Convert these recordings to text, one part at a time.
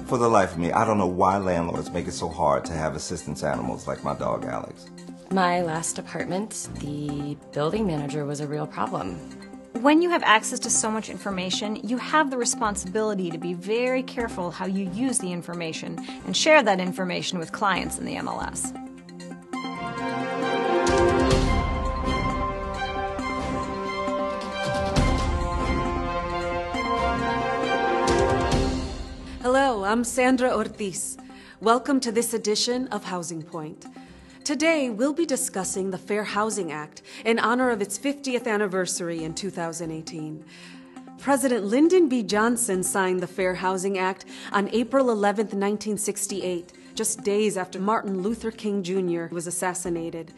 For the life of me, I don't know why landlords make it so hard to have assistance animals like my dog Alex. My last apartment, the building manager was a real problem. When you have access to so much information, you have the responsibility to be very careful how you use the information and share that information with clients in the MLS. Hello, I'm Sandra Ortiz. Welcome to this edition of Housing Point. Today, we'll be discussing the Fair Housing Act in honor of its 50th anniversary in 2018. President Lyndon B. Johnson signed the Fair Housing Act on April 11, 1968, just days after Martin Luther King Jr. was assassinated.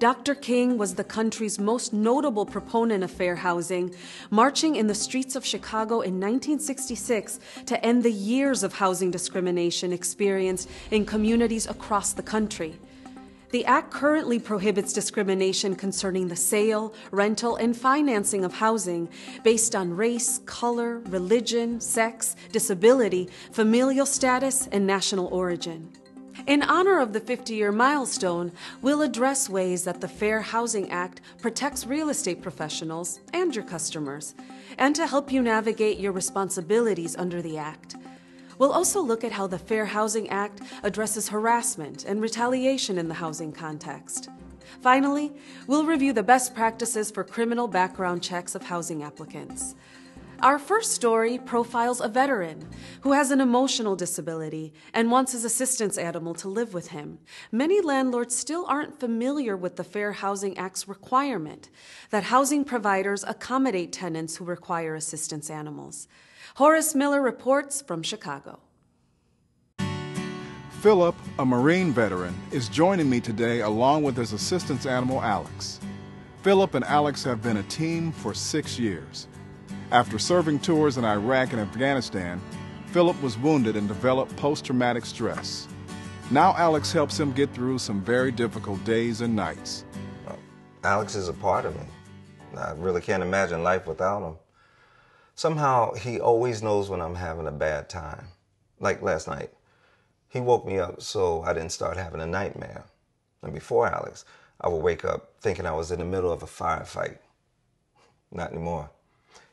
Dr. King was the country's most notable proponent of fair housing, marching in the streets of Chicago in 1966 to end the years of housing discrimination experienced in communities across the country. The Act currently prohibits discrimination concerning the sale, rental, and financing of housing based on race, color, religion, sex, disability, familial status, and national origin. In honor of the 50-year milestone, we'll address ways that the Fair Housing Act protects real estate professionals and your customers, and to help you navigate your responsibilities under the Act. We'll also look at how the Fair Housing Act addresses harassment and retaliation in the housing context. Finally, we'll review the best practices for criminal background checks of housing applicants. Our first story profiles a veteran who has an emotional disability and wants his assistance animal to live with him. Many landlords still aren't familiar with the Fair Housing Act's requirement that housing providers accommodate tenants who require assistance animals. Horace Miller reports from Chicago. Philip, a Marine veteran, is joining me today along with his assistance animal, Alex. Philip and Alex have been a team for 6 years. After serving tours in Iraq and Afghanistan, Philip was wounded and developed post-traumatic stress. Now Alex helps him get through some very difficult days and nights. Alex is a part of me. I really can't imagine life without him. Somehow, he always knows when I'm having a bad time. Like last night. He woke me up so I didn't start having a nightmare. And before Alex, I would wake up thinking I was in the middle of a firefight. Not anymore.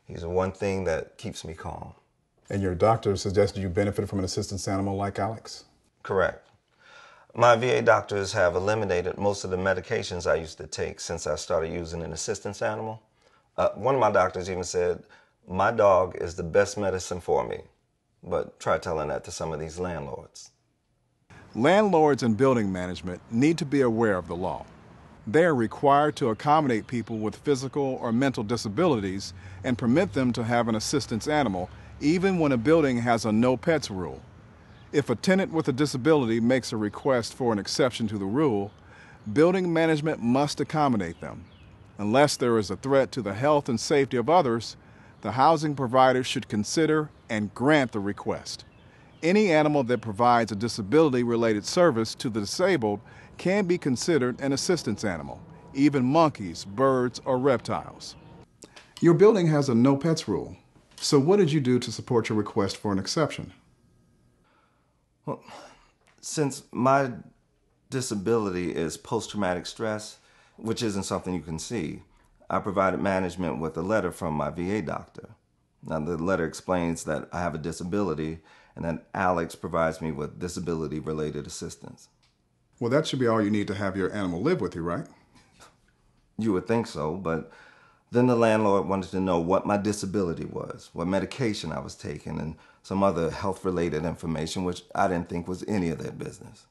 He's the one thing that keeps me calm. And your doctor suggested you benefit from an assistance animal like Alex? Correct. My VA doctors have eliminated most of the medications I used to take since I started using an assistance animal. One of my doctors even said, my dog is the best medicine for me. But try telling that to some of these landlords. Landlords and building management need to be aware of the law. They are required to accommodate people with physical or mental disabilities and permit them to have an assistance animal, even when a building has a no pets rule. If a tenant with a disability makes a request for an exception to the rule, building management must accommodate them. Unless there is a threat to the health and safety of others, the housing provider should consider and grant the request. Any animal that provides a disability-related service to the disabled can be considered an assistance animal, even monkeys, birds, or reptiles. Your building has a no pets rule, so what did you do to support your request for an exception? Well, since my disability is post-traumatic stress, which isn't something you can see, I provided management with a letter from my VA doctor. Now, the letter explains that I have a disability and that Alex provides me with disability-related assistance. Well, that should be all you need to have your animal live with you, right? You would think so, but then the landlord wanted to know what my disability was, what medication I was taking, and some other health-related information, which I didn't think was any of their business.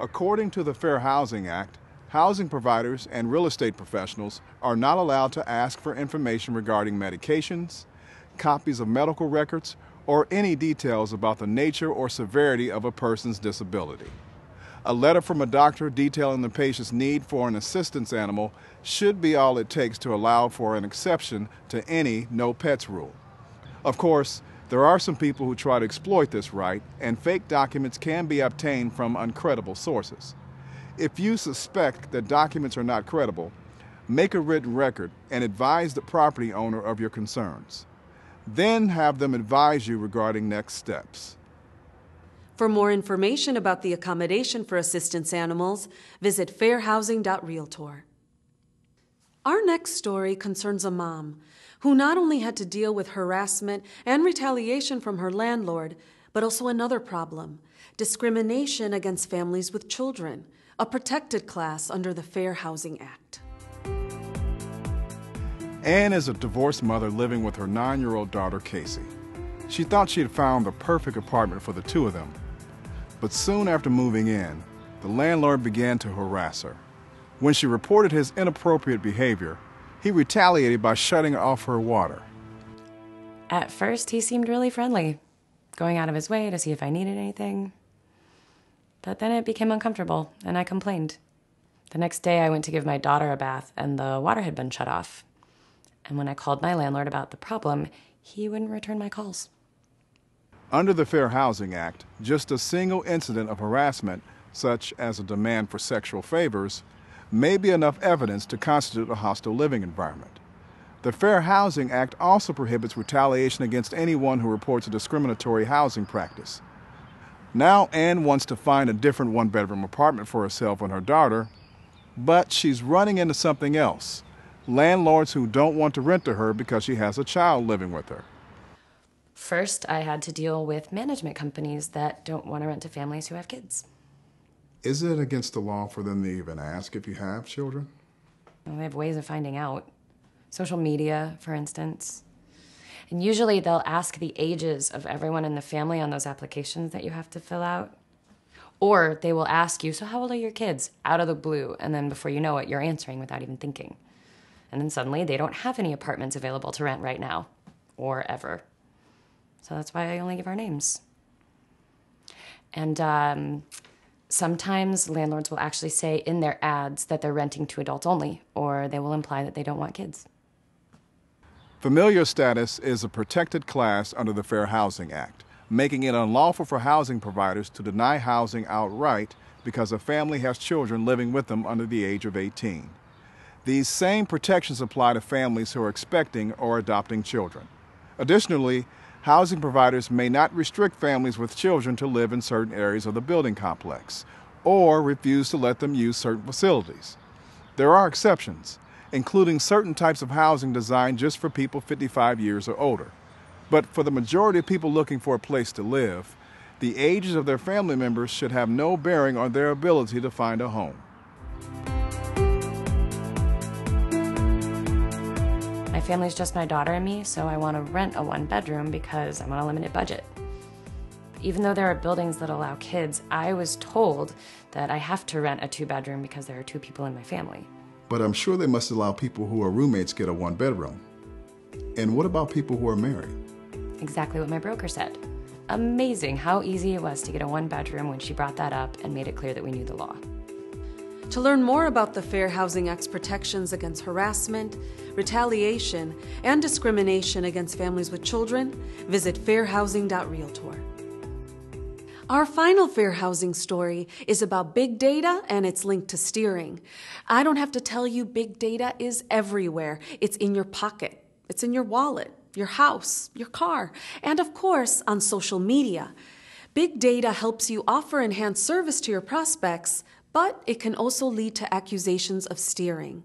According to the Fair Housing Act, housing providers and real estate professionals are not allowed to ask for information regarding medications, copies of medical records, or any details about the nature or severity of a person's disability. A letter from a doctor detailing the patient's need for an assistance animal should be all it takes to allow for an exception to any no pets rule. Of course, there are some people who try to exploit this right, and fake documents can be obtained from uncredible sources. If you suspect that documents are not credible, make a written record and advise the property owner of your concerns. Then have them advise you regarding next steps. For more information about the accommodation for assistance animals, visit fairhousing.realtor. Our next story concerns a mom who not only had to deal with harassment and retaliation from her landlord, but also another problem: discrimination against families with children, a protected class under the Fair Housing Act. Anne is a divorced mother living with her 9-year-old daughter, Casey. She thought she had found the perfect apartment for the two of them. But soon after moving in, the landlord began to harass her. When she reported his inappropriate behavior, he retaliated by shutting off her water. At first, he seemed really friendly, going out of his way to see if I needed anything. But then it became uncomfortable, and I complained. The next day, I went to give my daughter a bath, and the water had been shut off. And when I called my landlord about the problem, he wouldn't return my calls. Under the Fair Housing Act, just a single incident of harassment, such as a demand for sexual favors, may be enough evidence to constitute a hostile living environment. The Fair Housing Act also prohibits retaliation against anyone who reports a discriminatory housing practice. Now Anne wants to find a different one-bedroom apartment for herself and her daughter, but she's running into something else: landlords who don't want to rent to her because she has a child living with her. First, I had to deal with management companies that don't want to rent to families who have kids. Is it against the law for them to even ask if you have children? Well, they have ways of finding out. Social media, for instance. And usually they'll ask the ages of everyone in the family on those applications that you have to fill out. Or they will ask you, "So how old are your kids?" out of the blue, and then before you know it, you're answering without even thinking. And then suddenly they don't have any apartments available to rent right now, or ever. So that's why I only give our names. And sometimes landlords will actually say in their ads that they're renting to adults only, or they will imply that they don't want kids. Familial status is a protected class under the Fair Housing Act, making it unlawful for housing providers to deny housing outright because a family has children living with them under the age of 18. These same protections apply to families who are expecting or adopting children. Additionally, housing providers may not restrict families with children to live in certain areas of the building complex, or refuse to let them use certain facilities. There are exceptions, including certain types of housing designed just for people 55 years or older. But for the majority of people looking for a place to live, the ages of their family members should have no bearing on their ability to find a home. My family's just my daughter and me, so I want to rent a one-bedroom because I'm on a limited budget. Even though there are buildings that allow kids, I was told that I have to rent a two-bedroom because there are two people in my family. But I'm sure they must allow people who are roommates get a one-bedroom. And what about people who are married? Exactly what my broker said. Amazing how easy it was to get a one-bedroom when she brought that up and made it clear that we knew the law. To learn more about the Fair Housing Act's protections against harassment, retaliation, and discrimination against families with children, visit fairhousing.realtor. Our final fair housing story is about big data and its link to steering. I don't have to tell you, big data is everywhere. It's in your pocket, it's in your wallet, your house, your car, and of course, on social media. Big data helps you offer enhanced service to your prospects, but it can also lead to accusations of steering.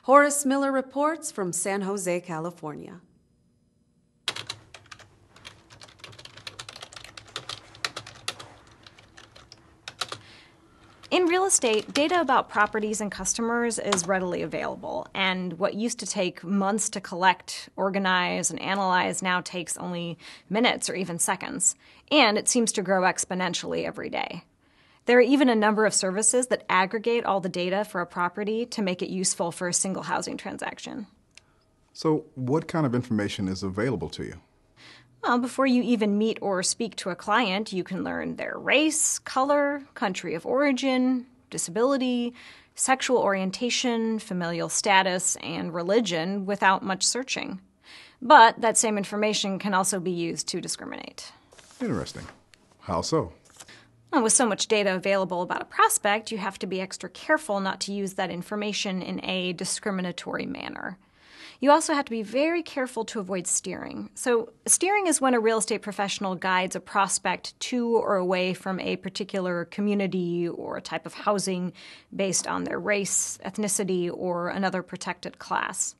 Horace Miller reports from San Jose, California. In real estate, data about properties and customers is readily available, and what used to take months to collect, organize, and analyze now takes only minutes or even seconds, and it seems to grow exponentially every day. There are even a number of services that aggregate all the data for a property to make it useful for a single housing transaction. So what kind of information is available to you? Well, before you even meet or speak to a client, you can learn their race, color, country of origin, disability, sexual orientation, familial status, and religion without much searching. But that same information can also be used to discriminate. Interesting. How so? Well, with so much data available about a prospect, you have to be extra careful not to use that information in a discriminatory manner. You also have to be very careful to avoid steering. So steering is when a real estate professional guides a prospect to or away from a particular community or a type of housing based on their race, ethnicity, or another protected class.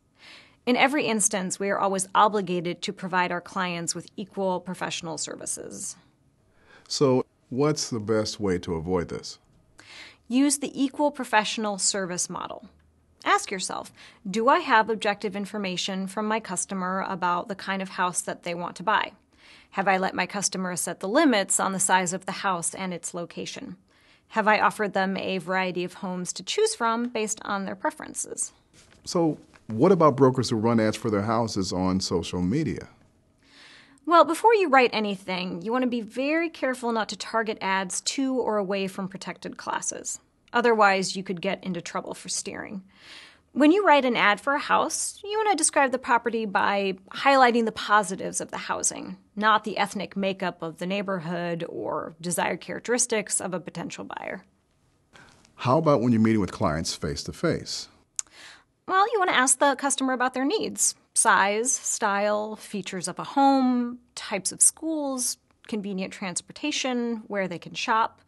In every instance, we are always obligated to provide our clients with equal professional services. So, what's the best way to avoid this? Use the equal professional service model. Ask yourself, do I have objective information from my customer about the kind of house that they want to buy? Have I let my customer set the limits on the size of the house and its location? Have I offered them a variety of homes to choose from based on their preferences? So, what about brokers who run ads for their houses on social media? Well, before you write anything, you want to be very careful not to target ads to or away from protected classes. Otherwise, you could get into trouble for steering. When you write an ad for a house, you want to describe the property by highlighting the positives of the housing, not the ethnic makeup of the neighborhood or desired characteristics of a potential buyer. How about when you're meeting with clients face-to-face? Well, you want to ask the customer about their needs: size, style, features of a home, types of schools, convenient transportation, where they can shop.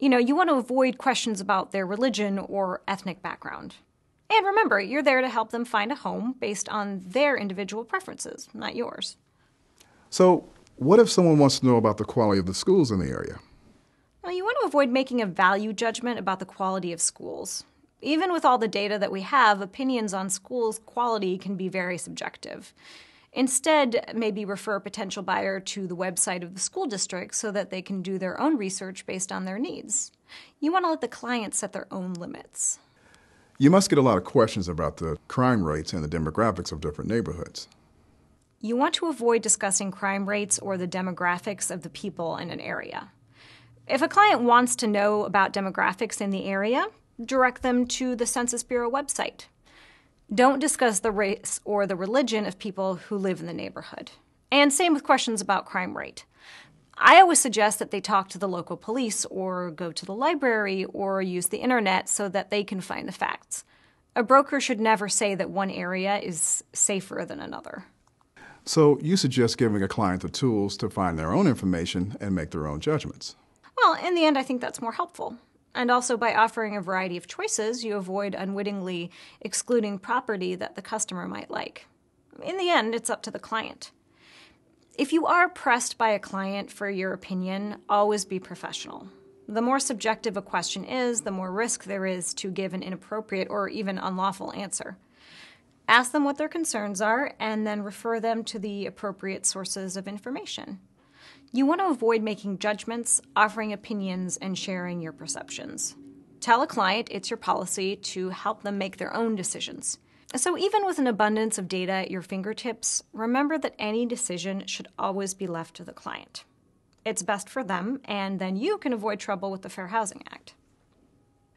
You want to avoid questions about their religion or ethnic background. And remember, you're there to help them find a home based on their individual preferences, not yours. So, what if someone wants to know about the quality of the schools in the area? Well, you want to avoid making a value judgment about the quality of schools. Even with all the data that we have, opinions on schools' quality can be very subjective. Instead, maybe refer a potential buyer to the website of the school district so that they can do their own research based on their needs. You want to let the client set their own limits. You must get a lot of questions about the crime rates and the demographics of different neighborhoods. You want to avoid discussing crime rates or the demographics of the people in an area. If a client wants to know about demographics in the area, direct them to the Census Bureau website. Don't discuss the race or the religion of people who live in the neighborhood. And same with questions about crime rate. I always suggest that they talk to the local police or go to the library or use the internet so that they can find the facts. A broker should never say that one area is safer than another. So you suggest giving a client the tools to find their own information and make their own judgments. Well, in the end, I think that's more helpful. And also, by offering a variety of choices, you avoid unwittingly excluding property that the customer might like. In the end, it's up to the client. If you are pressed by a client for your opinion, always be professional. The more subjective a question is, the more risk there is to give an inappropriate or even unlawful answer. Ask them what their concerns are, and then refer them to the appropriate sources of information. You want to avoid making judgments, offering opinions, and sharing your perceptions. Tell a client it's your policy to help them make their own decisions. So even with an abundance of data at your fingertips, remember that any decision should always be left to the client. It's best for them, and then you can avoid trouble with the Fair Housing Act.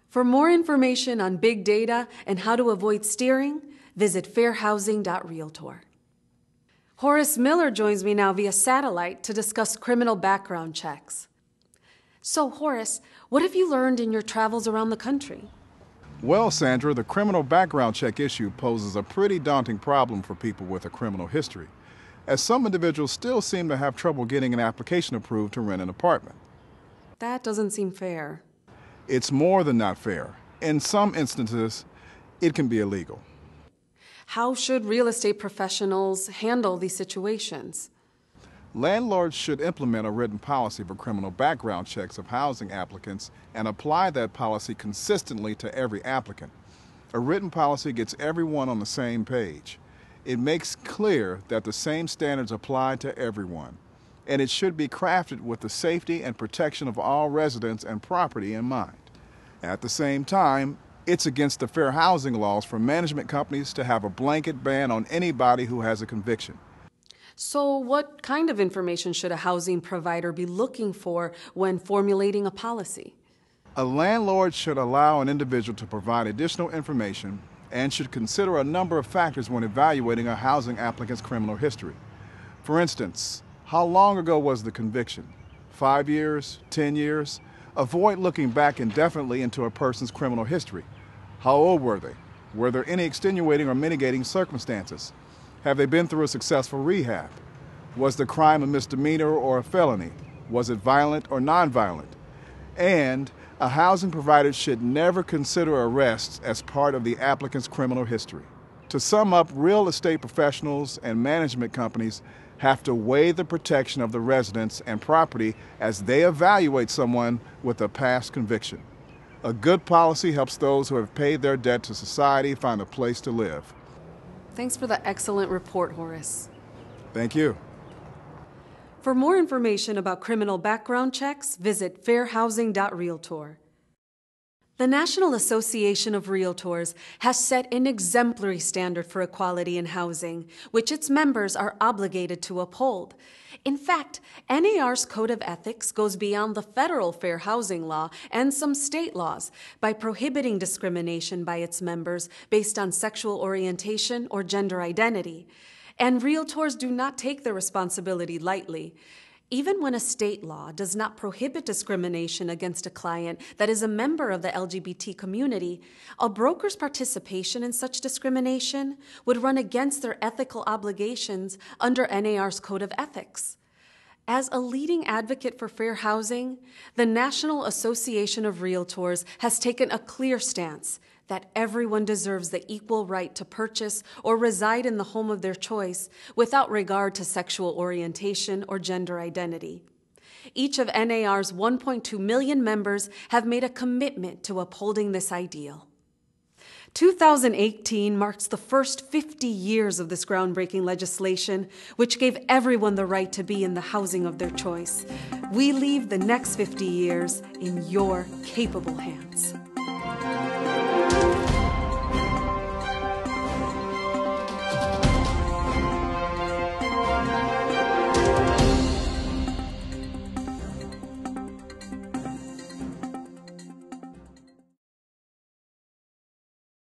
For more information on big data and how to avoid steering, visit fairhousing.realtor. Horace Miller joins me now via satellite to discuss criminal background checks. So, Horace, what have you learned in your travels around the country? Well, Sandra, the criminal background check issue poses a pretty daunting problem for people with a criminal history, as some individuals still seem to have trouble getting an application approved to rent an apartment. That doesn't seem fair. It's more than not fair. In some instances, it can be illegal. How should real estate professionals handle these situations? Landlords should implement a written policy for criminal background checks of housing applicants and apply that policy consistently to every applicant. A written policy gets everyone on the same page. It makes clear that the same standards apply to everyone, and it should be crafted with the safety and protection of all residents and property in mind. At the same time, it's against the fair housing laws for management companies to have a blanket ban on anybody who has a conviction. So what kind of information should a housing provider be looking for when formulating a policy? A landlord should allow an individual to provide additional information and should consider a number of factors when evaluating a housing applicant's criminal history. For instance, how long ago was the conviction? 5 years? 10 years? Avoid looking back indefinitely into a person's criminal history. How old were they? Were there any extenuating or mitigating circumstances? Have they been through a successful rehab? Was the crime a misdemeanor or a felony? Was it violent or nonviolent? And a housing provider should never consider arrests as part of the applicant's criminal history. To sum up, real estate professionals and management companies have to weigh the protection of the residents and property as they evaluate someone with a past conviction. A good policy helps those who have paid their debt to society find a place to live. Thanks for the excellent report, Horace. Thank you. For more information about criminal background checks, visit fairhousing.realtor. The National Association of Realtors has set an exemplary standard for equality in housing, which its members are obligated to uphold. In fact, NAR's Code of Ethics goes beyond the federal fair housing law and some state laws by prohibiting discrimination by its members based on sexual orientation or gender identity. And realtors do not take their responsibility lightly. Even when a state law does not prohibit discrimination against a client that is a member of the LGBT community, a broker's participation in such discrimination would run against their ethical obligations under NAR's Code of Ethics. As a leading advocate for fair housing, the National Association of Realtors has taken a clear stance that everyone deserves the equal right to purchase or reside in the home of their choice without regard to sexual orientation or gender identity. Each of NAR's 1.2 million members have made a commitment to upholding this ideal. 2018 marks the first 50 years of this groundbreaking legislation, which gave everyone the right to be in the housing of their choice. We leave the next 50 years in your capable hands.